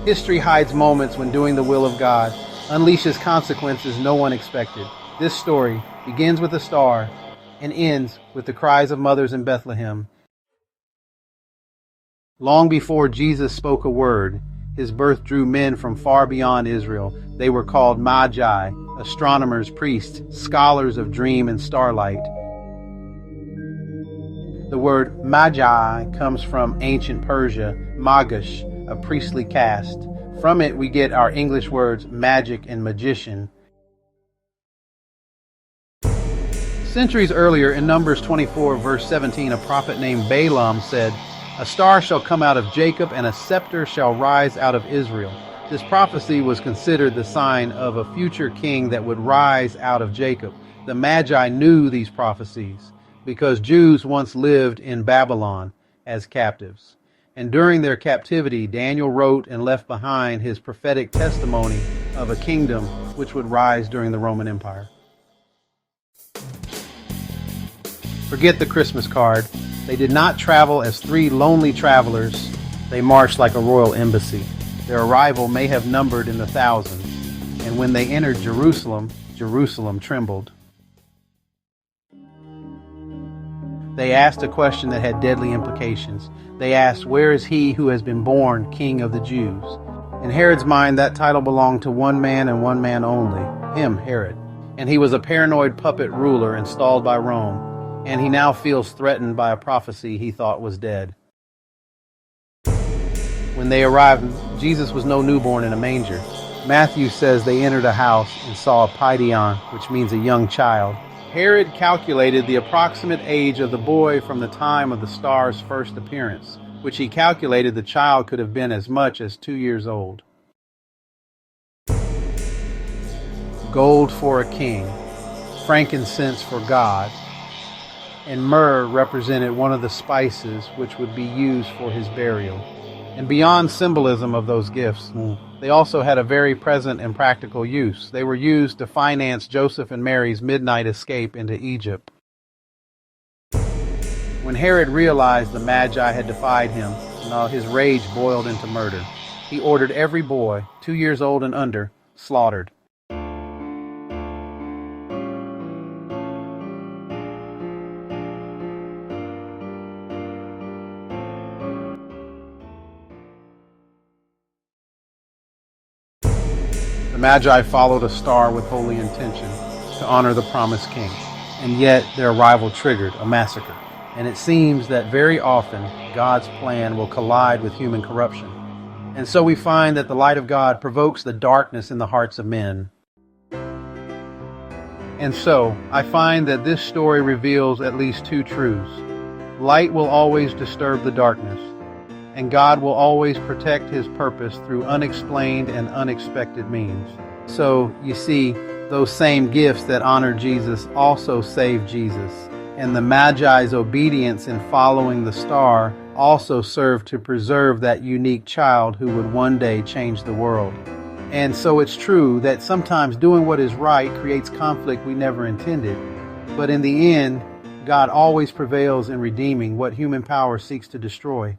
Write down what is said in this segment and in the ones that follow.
History hides moments when doing the will of God unleashes consequences no one expected. This story begins with a star and ends with the cries of mothers in Bethlehem. Long before Jesus spoke a word, his birth drew men from far beyond Israel. They were called Magi, astronomers, priests, scholars of dream and starlight. The word Magi comes from ancient Persia, Magash, a priestly caste. From it we get our English words magic and magician. Centuries earlier, in Numbers 24, verse 17, a prophet named Balaam said, "A star shall come out of Jacob, and a scepter shall rise out of Israel." This prophecy was considered the sign of a future king that would rise out of Jacob. The Magi knew these prophecies because Jews once lived in Babylon as captives. And during their captivity, Daniel wrote and left behind his prophetic testimony of a kingdom which would rise during the Roman Empire. Forget the Christmas card. They did not travel as three lonely travelers. They marched like a royal embassy. Their arrival may have numbered in the thousands. And when they entered Jerusalem, Jerusalem trembled. They asked a question that had deadly implications. They asked, "Where is he who has been born King of the Jews?" In Herod's mind, that title belonged to one man and one man only, him, Herod. And he was a paranoid puppet ruler installed by Rome. And he now feels threatened by a prophecy he thought was dead. When they arrived, Jesus was no newborn in a manger. Matthew says they entered a house and saw a paidion, which means a young child. Herod calculated the approximate age of the boy from the time of the star's first appearance, which he calculated the child could have been as much as 2 years old. Gold for a king, frankincense for God, and myrrh represented one of the spices which would be used for his burial. And beyond symbolism of those gifts, they also had a very present and practical use. They were used to finance Joseph and Mary's midnight escape into Egypt. When Herod realized the Magi had defied him, his rage boiled into murder. He ordered every boy, 2 years old and under, slaughtered. The Magi followed a star with holy intention to honor the promised king, and yet their arrival triggered a massacre. And it seems that very often God's plan will collide with human corruption. And so we find that the light of God provokes the darkness in the hearts of men. And so I find that this story reveals at least two truths. Light will always disturb the darkness, and God will always protect his purpose through unexplained and unexpected means. So, you see, those same gifts that honor Jesus also save Jesus. And the Magi's obedience in following the star also served to preserve that unique child who would one day change the world. And so it's true that sometimes doing what is right creates conflict we never intended. But in the end, God always prevails in redeeming what human power seeks to destroy.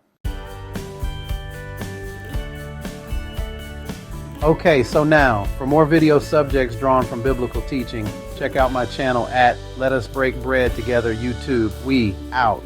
Okay, so now, for more video subjects drawn from biblical teaching, check out my channel at Let Us Break Bread Together YouTube. We out.